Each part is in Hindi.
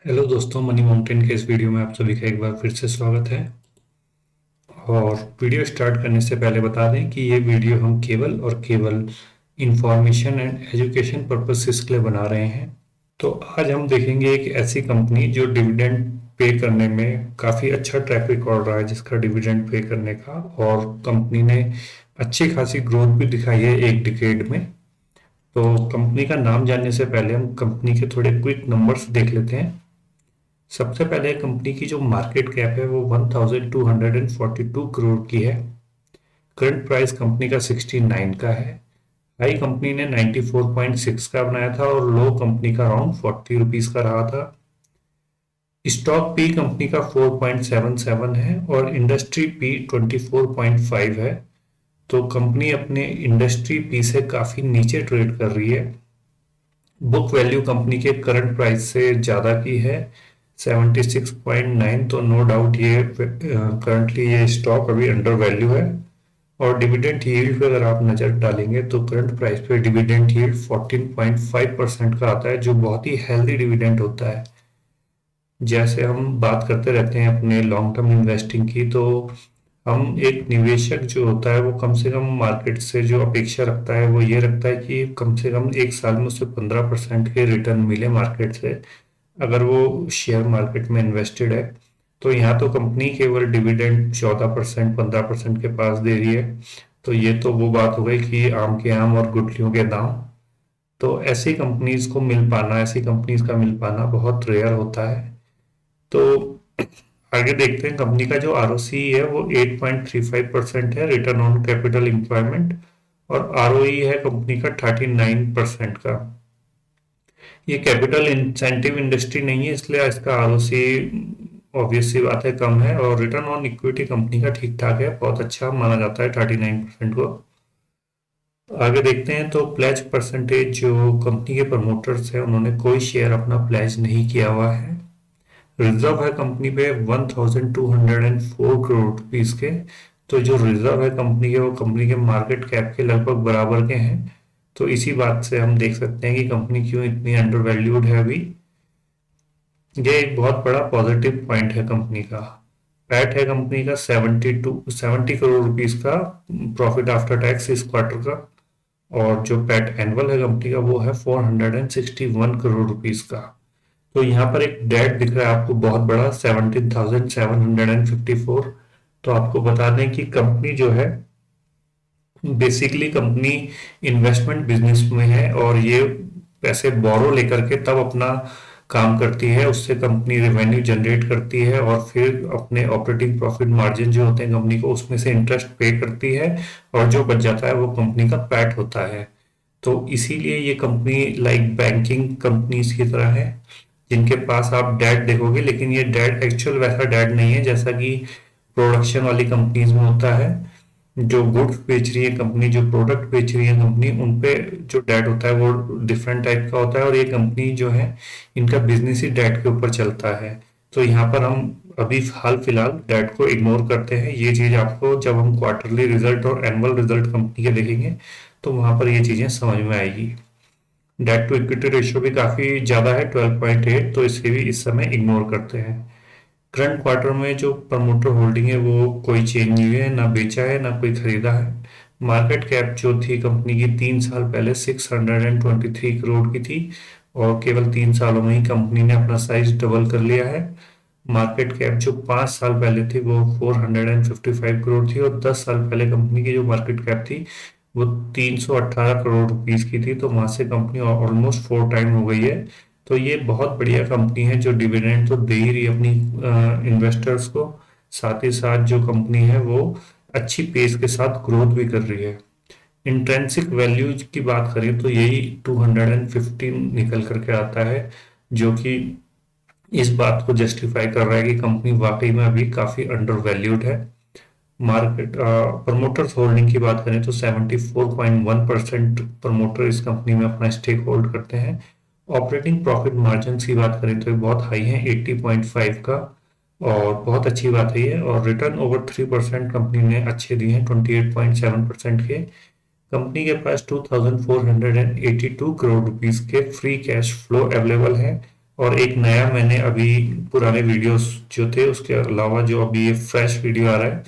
हेलो दोस्तों, मनी माउंटेन के इस वीडियो में आप सभी का एक बार फिर से स्वागत है। और वीडियो स्टार्ट करने से पहले बता दें कि ये वीडियो हम केवल और केवल इंफॉर्मेशन एंड एजुकेशन पर्पसेस के लिए बना रहे हैं। तो आज हम देखेंगे एक ऐसी कंपनी जो डिविडेंड पे करने में काफ़ी अच्छा ट्रैक रिकॉर्ड रहा है, जिसका डिविडेंड पे करने का, और कंपनी ने अच्छी खासी ग्रोथ भी दिखाई है एक डिकेड में। तो कंपनी का नाम जानने से पहले हम कंपनी के थोड़े क्विक नंबर्स देख लेते हैं। सबसे पहले कंपनी की जो मार्केट कैप है वो 1242 करोड़ की है। करंट प्राइस कंपनी का 69 का है। हाई कंपनी ने 94.6 का बनाया था और लो कंपनी का अराउंड 40 रुपीज का रहा था। स्टॉक पी कंपनी का 4.77 है और इंडस्ट्री पी 24.5 है। तो कंपनी अपने इंडस्ट्री पी से काफी नीचे ट्रेड कर रही है। बुक वैल्यू कंपनी के करंट प्राइस से ज़्यादा की है, 76.9। तो नो डाउट ये करंटली ये स्टॉक अभी अंडर वैल्यू है। और डिविडेंड यील्ड पे अगर आप नज़र डालेंगे तो करंट प्राइस पे डिविडेंड यील्ड 14.5% का आता है, जो बहुत ही हेल्दी डिविडेंड होता है। जैसे हम बात करते रहते हैं अपने लॉन्ग टर्म इन्वेस्टिंग की, तो हम एक निवेशक जो होता है वो कम से कम मार्केट से जो अपेक्षा रखता है वो ये रखता है कि कम से कम एक साल में उसे 15% के रिटर्न मिले मार्केट से, अगर वो शेयर मार्केट में इन्वेस्टेड है। तो यहाँ तो कंपनी केवल डिविडेंड 14% 15% के पास दे रही है। तो ये तो वो बात हो गई कि आम के आम और गुठलियों के दाम। तो ऐसी कंपनीज को मिल पाना, ऐसी कंपनीज का मिल पाना बहुत रेयर होता है। तो आगे देखते हैं, कंपनी का जो आरओसी है वो 8.35% है, रिटर्न ऑन कैपिटल एम्प्लॉयमेंट। और आरओई है कंपनी का 39% का। ये कैपिटल इंसेंटिव इंडस्ट्री नहीं है, इसलिए इसका आरओसी ऑब्वियस सी बात है कम है। और रिटर्न ऑन इक्विटी कंपनी का ठीक ठाक है, बहुत अच्छा माना जाता है 39% को। आगे देखते हैं तो प्लेज परसेंटेज, जो कंपनी के प्रमोटर्स हैं उन्होंने कोई शेयर अपना प्लेज नहीं किया हुआ है। रिजर्व है कंपनी पे 1204 करोड़ रुपीज के। तो जो रिजर्व है कंपनी के वो कंपनी के मार्केट कैप के लगभग बराबर के हैं। तो इसी बात से हम देख सकते हैं कि कंपनी क्यों इतनी अंडर वैल्यूड है अभी। ये एक बहुत बड़ा पॉजिटिव पॉइंट है कंपनी का। पैट है कंपनी का 70 करोड़ रुपीस का, प्रॉफिट आफ्टर टैक्स इस क्वार्टर का। और जो पैट एनुअल है कंपनी का वो है 461 करोड़ रुपीस का। तो यहाँ पर एक डेट दिख रहा है आपको बहुत बड़ा, 17,754। तो आपको बता दें कि कंपनी जो है, बेसिकली कंपनी इन्वेस्टमेंट बिजनेस में है और ये पैसे बोरो लेकर के तब अपना काम करती है, उससे कंपनी रेवेन्यू जनरेट करती है और फिर अपने ऑपरेटिंग प्रॉफिट मार्जिन जो होते हैं कंपनी को उसमें से इंटरेस्ट पे करती है। और जो बच जाता है वो कंपनी का पैट होता है। तो इसीलिए ये कंपनी लाइक बैंकिंग कंपनीज की तरह है, जिनके पास आप डेट देखोगे, लेकिन ये डेट एक्चुअल वैसा डेट नहीं है जैसा कि प्रोडक्शन वाली कंपनीज में होता है। जो गुड्स बेच रही है कंपनी, जो प्रोडक्ट बेच रही है कंपनी, उन पे जो डेट होता है वो डिफरेंट टाइप का होता है। और ये कंपनी जो है, इनका बिजनेस ही डेट के ऊपर चलता है। तो यहाँ पर हम अभी हाल फिलहाल डेट को इग्नोर करते हैं। ये चीज़ आपको जब हम क्वार्टरली रिजल्ट और एनुअल रिजल्ट कंपनी के देखेंगे तो वहाँ पर ये चीज़ें समझ में आएगी। डेट टू इक्विटी रेशियो भी काफ़ी ज़्यादा है, 12.8। तो इसे भी इस समय इग्नोर करते हैं। करंट क्वार्टर में जो प्रमोटर होल्डिंग है वो कोई चेंज नहीं हुई है, ना बेचा है ना कोई खरीदा है। मार्केट कैप जो थी कंपनी की 3 साल पहले 623 करोड़ की थी, और केवल 3 सालों में ही कंपनी ने अपना साइज डबल कर लिया है। मार्केट कैप जो 5 साल पहले थी वो 455 करोड़ थी, और 10 साल पहले कंपनी की जो मार्केट कैप थी वो 318 करोड़ रुपीस की थी। तो वहां से कंपनी ऑलमोस्ट 4 टाइम हो गई है। तो ये बहुत बढ़िया कंपनी है जो डिविडेंड तो दे ही रही है अपनी इन्वेस्टर्स को। साथ ही साथ जो कंपनी है वो अच्छी पेस के साथ ग्रोथ भी कर रही है। इंट्रेंसिक वैल्यू की बात करें तो यही 215 निकल करके आता है, जो कि इस बात को जस्टिफाई कर रहा है कि कंपनी वाकई में अभी काफी अंडर वैल्यूड है। मार्केट प्रमोटर्स होल्डिंग की बात करें तो 74.1% प्रमोटर इस कंपनी में अपना स्टेक होल्ड करते हैं। ऑपरेटिंग प्रॉफिट मार्जिन की बात करें तो ये बहुत हाई है, 80.5 का। और बहुत अच्छी बात है ये। और रिटर्न ओवर 3% कंपनी ने अच्छे दिए हैं, 28.7% के। कंपनी के पास 2,482 करोड़ रुपीस के फ्री कैश फ्लो अवेलेबल है। और एक नया मैंने अभी पुराने वीडियोस जो थे उसके अलावा जो अभी ये फ्रेश वीडियो आ रहा है,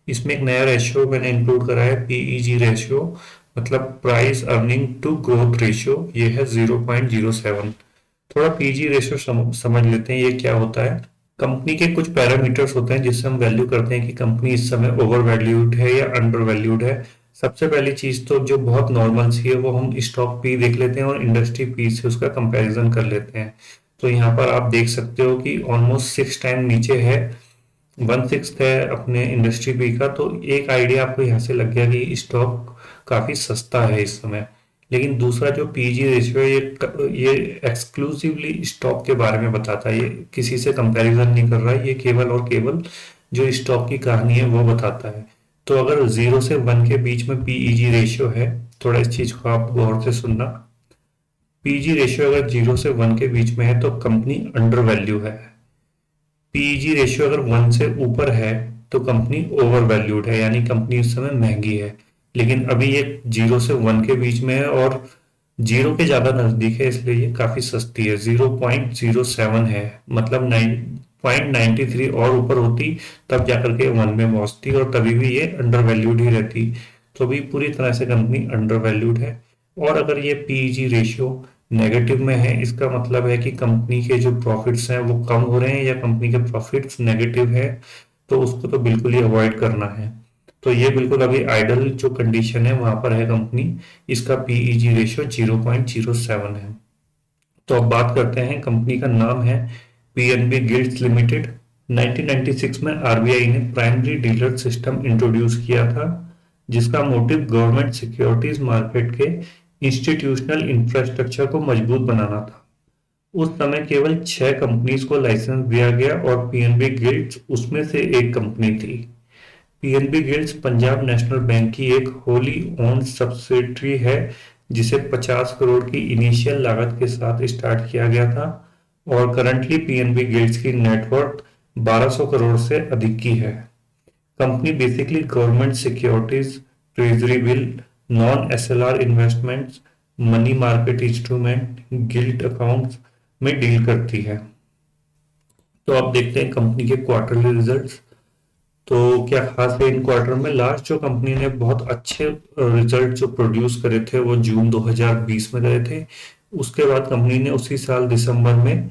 इसमें एक नया रेशियो मैंने इंक्लूड करा है, पीईजी रेशियो, मतलब price earning to growth ratio. ये है 0.07। थोड़ा पीजी रेशियो समझ लेते हैं ये क्या होता है। कंपनी के कुछ पैरामीटर्स होते हैं जिससे हम वैल्यू करते हैं कि कंपनी इस समय ओवर वैल्यूड है या अंडर वैल्यूड है। सबसे पहली चीज तो जो बहुत नॉर्मल सी है, वो हम स्टॉक पी देख लेते हैं और इंडस्ट्री पी से उसका कंपैरिजन कर लेते हैं। तो यहाँ पर आप देख सकते हो कि ऑलमोस्ट 6 टाइम नीचे है, 1/6 है अपने इंडस्ट्री पी का। तो एक आइडिया आपको यहाँ से लग गया कि स्टॉक काफी सस्ता है इस समय। लेकिन दूसरा जो पीजी रेशियो है, ये एक्सक्लूसिवली स्टॉक के बारे में बताता है, ये किसी से कंपैरिजन नहीं कर रहा है, ये केवल और केवल जो स्टॉक की कहानी है वो बताता है। तो अगर 0 से 1 के बीच में पीईजी रेशियो है, थोड़ा इस चीज को आप गौर से सुनना, पीजी रेशियो अगर 0 से 1 के बीच में है तो कंपनी अंडर वैल्यू है। पीजी रेशियो अगर 1 से ऊपर है तो कंपनी ओवर वैल्यूड है, यानी कंपनी उस समय महंगी है। लेकिन अभी ये 0 से 1 के बीच में है और जीरो के ज्यादा नजदीक है, इसलिए ये काफी सस्ती है। 0.07 है, मतलब 9.93 और ऊपर होती तब जाकर के 1 में पहुंचती, और तभी भी ये अंडर वैल्यूड ही रहती। तो अभी पूरी तरह से कंपनी अंडर वैल्यूड है। और अगर ये पीईजी रेशियो नेगेटिव में है, इसका मतलब है कि कंपनी के जो प्रॉफिट्स हैं वो कम हो रहे हैं या कंपनी के प्रॉफिट्स नेगेटिव है। तो उसको तो बिल्कुल ही अवॉइड करना है। तो ये बिल्कुल अभी आइडल जो कंडीशन है वहां पर है कंपनी, इसका पीईजी रेशियो 0.07 है। तो अब बात करते हैं, कंपनी का नाम है पीएनबी गिल्ड्स लिमिटेड। 1996 में आरबीआई ने प्राइमरी डीलर सिस्टम इंट्रोड्यूस किया था, जिसका मोटिव गवर्नमेंट सिक्योरिटीज मार्केट के इंस्टीट्यूशनल इंफ्रास्ट्रक्चर को मजबूत बनाना था। उस समय केवल 6 कंपनीज को लाइसेंस दिया गया और पीएनबी गिल्ड्स उसमें से एक कंपनी थी। PNB guilds Punjab national bank की एक होली ओन्ड सब्सिडियरी है, जिसे 50 करोड़ की इनिशियल लागत के साथ स्टार्ट किया गया था। और करंटली पीएनबी गिल्ड्स की नेटवर्थ 1200 करोड़ से अधिक की है। Company basically government securities, treasury bill, non SLR investments, money market instrument, guilt accounts में डील करती है। तो अब देखते हैं कंपनी के क्वार्टरली रिजल्ट्स। तो क्या खास है इन क्वार्टर में। लास्ट जो कंपनी ने बहुत अच्छे रिजल्ट जो प्रोड्यूस करे थे वो जून 2020 में गए थे। उसके बाद कंपनी ने उसी साल दिसंबर में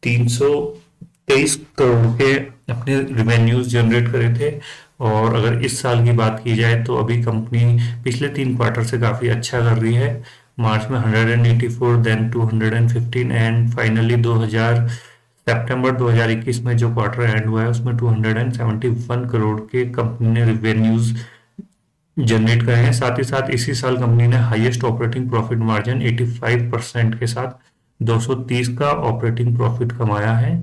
323 करोड़ के अपने रिवेन्यूज जनरेट करे थे। और अगर इस साल की बात की जाए तो अभी कंपनी पिछले 3 क्वार्टर से काफी अच्छा कर रही है। मार्च में 184, देन 215 एंड फाइनली सितंबर 2021 में जो क्वार्टर एंड हुआ है उसमें 271 करोड़ के कंपनी ने रिवेन्यूज जनरेट करे हैं। साथ ही साथ इसी साल कंपनी ने हाईएस्ट ऑपरेटिंग प्रॉफिट मार्जिन 85% के साथ 230 का ऑपरेटिंग प्रॉफिट कमाया है।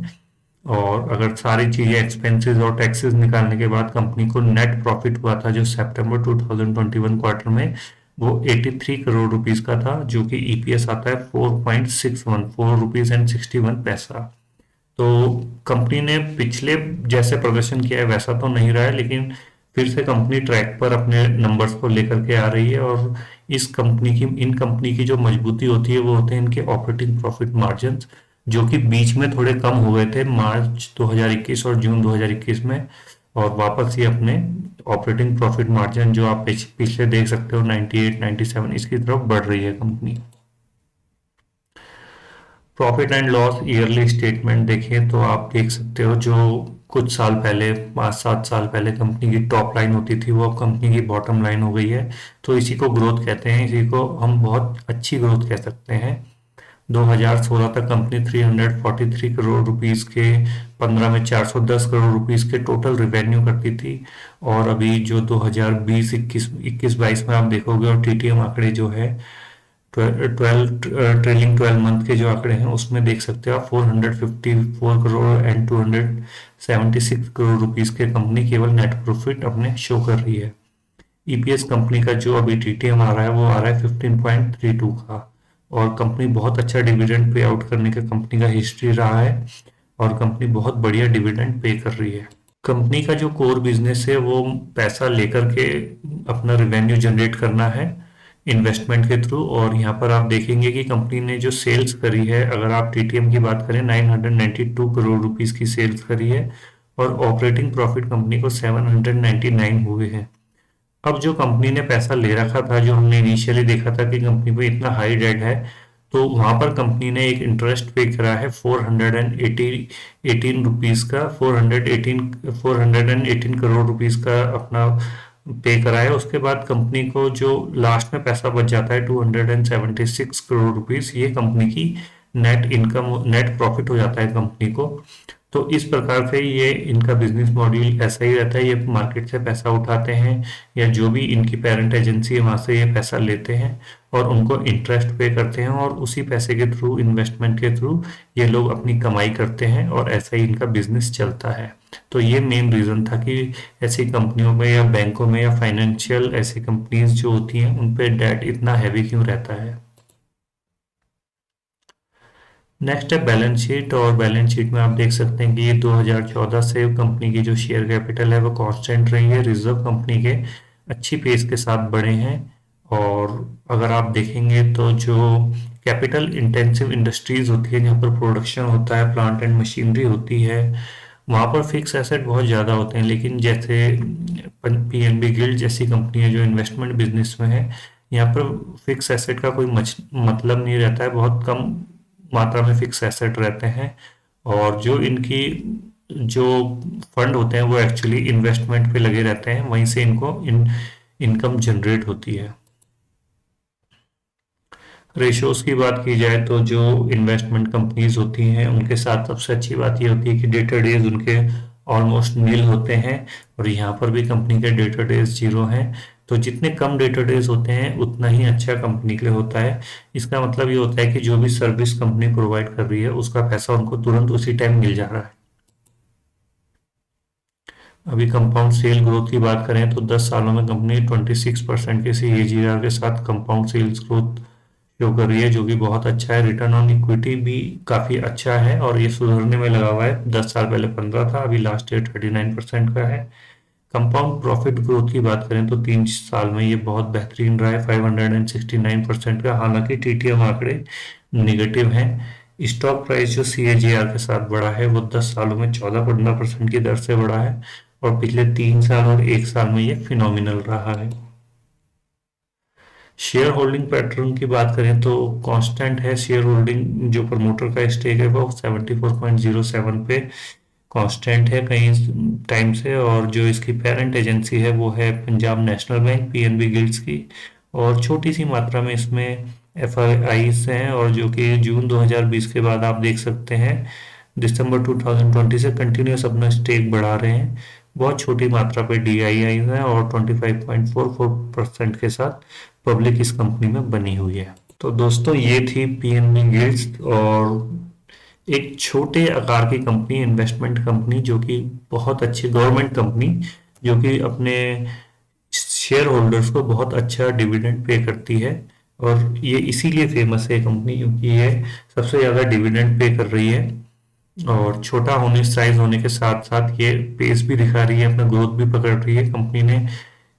और अगर सारी चीजें एक्सपेंसेस और टैक्सेस निकालने के बाद कंपनी को नेट प्रॉफिट हुआ था जो सितंबर 2021 क्वार्टर में, वो 83 करोड़ रुपीस का था, जो कि ईपीएस आता है 4.61, 4 रुपीज एंड 61 पैसा। तो कंपनी ने पिछले जैसे प्रदर्शन किया है वैसा तो नहीं रहा है, लेकिन फिर से कंपनी ट्रैक पर अपने नंबर्स को लेकर के आ रही है। और इन कंपनी की जो मजबूती होती है वो होते हैं इनके ऑपरेटिंग प्रॉफिट मार्जिन, जो कि बीच में थोड़े कम हो गए थे मार्च 2021 और जून 2021 में। और वापस ये अपने ऑपरेटिंग प्रॉफिट मार्जिन जो आप पिछले देख सकते हो 98, 97, इसकी तरफ बढ़ रही है company. Profit and loss yearly statement देखें तो आप देख सकते हो, जो कुछ साल पहले 5-7 साल पहले कंपनी की टॉप लाइन होती थी वो अब कंपनी की बॉटम लाइन हो गई है। तो इसी को ग्रोथ कहते हैं, इसी को हम बहुत अच्छी ग्रोथ कह सकते हैं। 2016 तक कंपनी 343 करोड़ रुपीस के 15 में 410 करोड़ रुपीस के टोटल रिवेन्यू करती थी। और अभी जो 2020 21-22 में आप देखोगे और टीटीएम आंकड़े जो है 12 ट्रेलिंग 12 मंथ के जो आंकड़े हैं उसमें देख सकते हो आप 454 करोड़ एंड 276 करोड़ रुपीस के कंपनी केवल नेट प्रॉफिट अपने शो कर रही है। ईपीएस कंपनी का जो अभी टीटीएम आ रहा है वो आ रहा है 15.32 का। और कंपनी बहुत अच्छा डिविडेंड पे आउट करने का कंपनी का हिस्ट्री रहा है और कंपनी बहुत बढ़िया डिविडेंड पे कर रही है। कंपनी का जो कोर बिजनेस है वो पैसा लेकर के अपना रेवेन्यू जनरेट करना है, इन्वेस्टमेंट के थ्रू। और यहाँ पर आप देखेंगे कि कंपनी ने जो सेल्स करी है, अगर आप टीटीएम की बात करें 992 करोड़ रुपीस की सेल्स करी है, और ऑपरेटिंग प्रॉफिट कंपनी को 799 हुए हैं। अब जो कंपनी ने पैसा ले रखा था, जो हमने इनिशियली देखा था कि कंपनी पे इतना हाई डेट है, तो वहां पर कंपनी ने एक इंटरेस्ट पे करा है 418 रुपीज का, 418 करोड़ रुपीस का अपना पे करा है। उसके बाद कंपनी को जो लास्ट में पैसा बच जाता है 276 करोड़ रुपीस, ये कंपनी की नेट इनकम, नेट प्रॉफिट हो जाता है कंपनी को। तो इस प्रकार से ये इनका बिजनेस मॉड्यूल ऐसा ही रहता है, ये मार्केट से पैसा उठाते हैं या जो भी इनकी पेरेंट एजेंसी है वहां से ये पैसा लेते हैं और उनको इंटरेस्ट पे करते हैं, और उसी पैसे के थ्रू, इन्वेस्टमेंट के थ्रू ये लोग अपनी कमाई करते हैं, और ऐसा ही इनका बिजनेस चलता है। तो ये मेन रीजन था कि ऐसी कंपनियों में या बैंकों में या फाइनेंशियल ऐसी कंपनीज जो होती हैं उन पे डेट इतना हैवी क्यों रहता है। नेक्स्ट है बैलेंस शीट, और बैलेंस शीट में आप देख सकते हैं कि ये 2014 से कंपनी की जो शेयर कैपिटल है वो कांस्टेंट रही है, रिजर्व कंपनी के अच्छी पेस के साथ बढ़े हैं। और अगर आप देखेंगे तो जो कैपिटल इंटेंसिव इंडस्ट्रीज होती है, जहाँ पर प्रोडक्शन होता है, प्लांट एंड मशीनरी होती है, वहाँ पर फिक्स एसेट बहुत ज़्यादा होते हैं। लेकिन जैसे पीएनबी गिल्ड जैसी कंपनी है जो इन्वेस्टमेंट बिजनेस में है, यहाँ पर फिक्स एसेट का कोई मतलब नहीं रहता है, बहुत कम मात्रा में फिक्स एसेट रहते हैं। और जो इनकी जो फंड होते हैं वो एक्चुअली इन्वेस्टमेंट पे लगे रहते हैं, वहीं से इनको इनकम जनरेट होती है। रेशोज की बात की जाए तो जो इन्वेस्टमेंट कंपनीज होती हैं उनके साथ सबसे अच्छी बात ये होती है कि डेटर डेज उनके ऑलमोस्ट नील होते हैं, और यहाँ पर भी कंपनी के डेटर डेज 0 हैं। तो जितने कम डेटर डेज होते हैं उतना ही अच्छा कंपनी के लिए होता है। इसका मतलब ये होता है कि जो भी सर्विस कंपनी प्रोवाइड कर रही है उसका पैसा उनको तुरंत उसी टाइम मिल जा रहा है। अभी कंपाउंड सेल ग्रोथ की बात करें तो 10 सालों में कंपनी 26% के CAGR के साथ कंपाउंड सेल्स ग्रोथ शो कर रही है, जो कि बहुत अच्छा है। रिटर्न ऑन इक्विटी भी काफी अच्छा है और ये सुधरने में लगा हुआ है। 10 साल पहले 15 था, अभी लास्ट ईयर 39% का है। कंपाउंड प्रॉफिट ग्रोथ की बात करें तो 3 साल में ये बहुत बेहतरीन रहा है, 569% का। हालांकि टीटीएम आंकड़े निगेटिव हैं। स्टॉक प्राइस जो CAGR के साथ बढ़ा है वो 10 सालों में 14-15% की दर से बढ़ा है, और पिछले 3 साल और 1 साल में ये फिनोमिनल रहा है। शेयर होल्डिंग पैटर्न की बात करें तो कांस्टेंट है। शेयर होल्डिंग जो प्रमोटर का स्टेक है वो 74.07 पे कांस्टेंट है कई टाइम से, और जो इसकी पेरेंट एजेंसी है वो है Punjab national bank, PNB guilds की। और छोटी सी मात्रा में इसमें एफआईआईस हैं, और जो कि जून 2020 के बाद आप देख सकते हैं दिसंबर 2020 से कंटिन्यूस अपना स्टेक बढ़ा रहे हैं। बहुत छोटी मात्रा पे डीआईआई है, और 25.44% के साथ पब्लिक इस कंपनी में बनी हुई है। तो दोस्तों ये थी पीएनबी गिल्ड्स, और एक छोटे आकार की कंपनी, इन्वेस्टमेंट कंपनी, जो कि बहुत अच्छी गवर्नमेंट कंपनी, जो कि अपने शेयर होल्डर्स को बहुत अच्छा डिविडेंड पे करती है। और ये इसीलिए फेमस है कंपनी क्योंकि ये सबसे ज़्यादा डिविडेंड पे कर रही है, और छोटा होने, साइज होने के साथ साथ ये पेस भी दिखा रही है, अपना ग्रोथ भी पकड़ रही है। कंपनी ने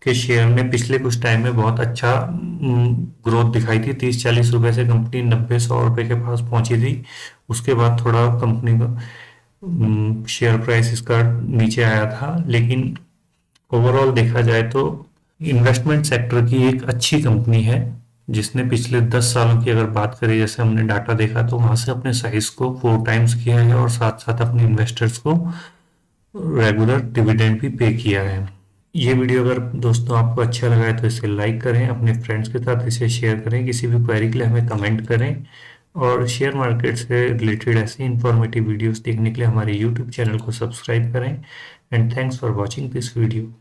के शेयर ने पिछले कुछ टाइम में बहुत अच्छा ग्रोथ दिखाई थी। 30-40 रुपए से कंपनी 90-100 रुपए के पास पहुंची थी। उसके बाद थोड़ा कंपनी का शेयर प्राइस इसका नीचे आया था, लेकिन ओवरऑल देखा जाए तो इन्वेस्टमेंट सेक्टर की एक अच्छी कंपनी है, जिसने पिछले 10 सालों की अगर बात करें, जैसे हमने डाटा देखा, तो वहां से अपने साइज को 4 टाइम्स किया है, और साथ साथ अपने इन्वेस्टर्स को रेगुलर डिविडेंड भी पे किया है। ये वीडियो अगर दोस्तों आपको अच्छा लगा है तो इसे लाइक करें, अपने फ्रेंड्स के साथ इसे शेयर करें, किसी भी क्वेरी के लिए हमें कमेंट करें, और शेयर मार्केट से रिलेटेड ऐसे इंफॉर्मेटिव वीडियोस देखने के लिए हमारे यूट्यूब चैनल को सब्सक्राइब करें। And thanks for watching this video.